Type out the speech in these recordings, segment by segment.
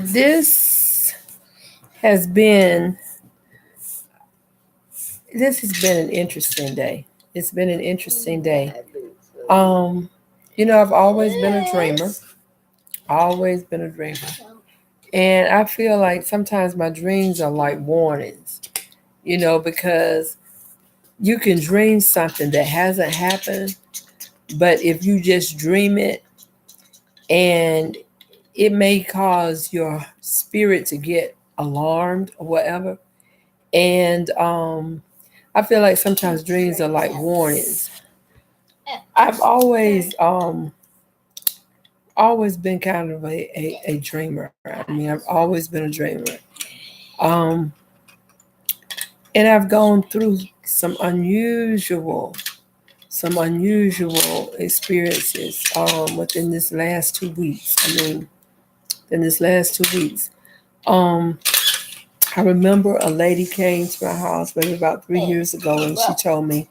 This has been this has been an interesting day. It's been an interesting day. Um, I've always been a dreamer. Always been a dreamer. And I feel like sometimes my dreams are like warnings, because you can dream something that hasn't happened, but if you just dream it, and it may cause your spirit to get alarmed or whatever. And I feel like sometimes dreams are like warnings. I've always been kind of a dreamer. I mean, I've always been a dreamer. Um, and I've gone through some unusual experiences within this last 2 weeks. In this last 2 weeks. Um, I remember a lady came to my house maybe about 3 years ago, and she told me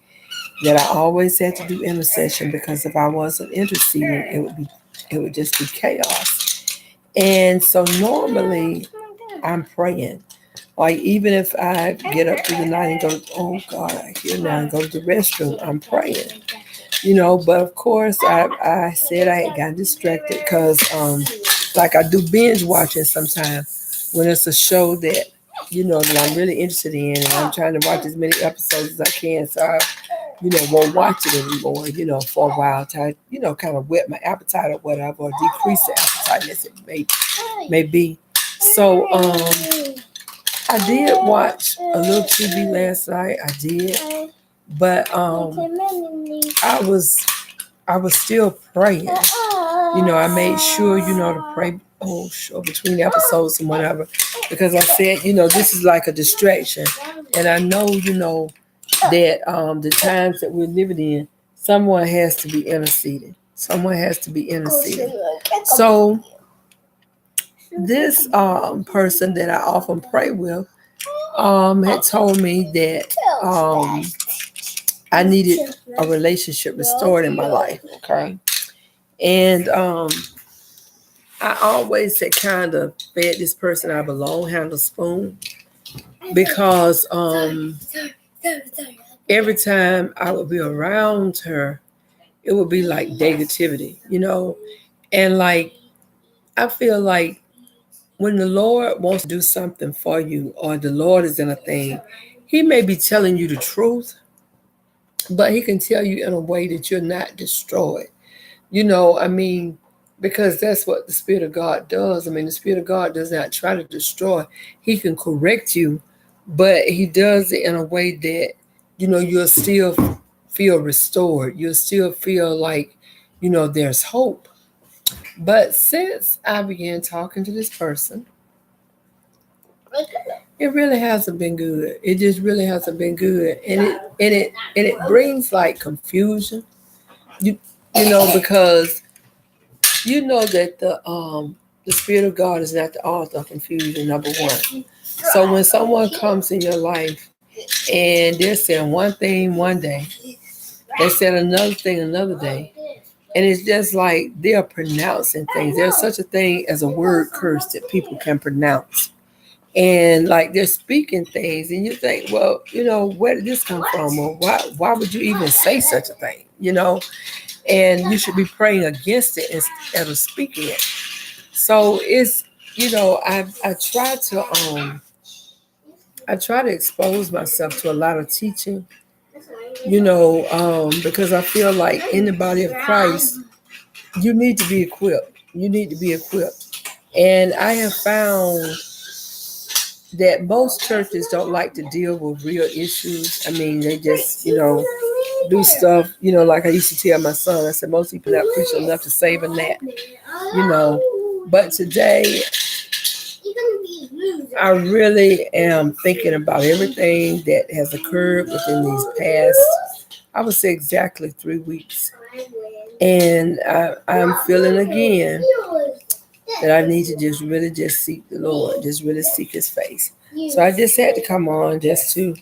that I always had to do intercession because if I wasn't interceding, it would just be chaos. And so normally I'm praying. Like even if I get up through the night and go, oh God, I hear now and go to the restroom, I'm praying. But of course I said I had got distracted because like I do binge watching sometimes when it's a show that I'm really interested in, and I'm trying to watch as many episodes as I can, so I won't watch it anymore, for a while to, kind of whet my appetite or whatever, or decrease the appetite as it may be. So I did watch a little TV last night. I did, but I was still praying. I made sure, to pray, sure, between episodes and whatever, because I said, this is like a distraction. And I know, that the times that we're living in, someone has to be interceding. Someone has to be interceding. So this person that I often pray with had told me that I needed a relationship restored in my life. Okay. And I always had kind of fed this person out of a long handle spoon because every time I would be around her, it would be like negativity. And like, I feel like when the Lord wants to do something for you or the Lord is in a thing, He may be telling you the truth, but He can tell you in a way that you're not destroyed. I mean, because that's what the Spirit of God does. I mean, the Spirit of God does not try to destroy. He can correct you, but He does it in a way that, you'll still feel restored. You'll still feel like, there's hope. But since I began talking to this person, it really hasn't been good. It just really hasn't been good. And it brings like confusion. You because you know that the Spirit of God is not the author of confusion, number one. So when someone comes in your life and they're saying one thing one day, they said another thing another day, and it's just like they're pronouncing things. There's such a thing as a word curse that people can pronounce. And like they're speaking things, and you think, well, where did this come from? Or why would you even say such a thing? And you should be praying against it instead of speaking it. So it's I try to expose myself to a lot of teaching, because I feel like in the body of Christ, you need to be equipped. You need to be equipped. And I have found that most churches don't like to deal with real issues. I mean, they just, do stuff, like I used to tell my son. I said, most people not preaching enough to save a gnat, But today, I really am thinking about everything that has occurred within these past, I would say exactly 3 weeks. And I'm feeling again that I need to just really just seek the Lord, just really seek His face. So I just had to come on just to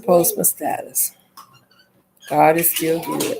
post my status. God is still good.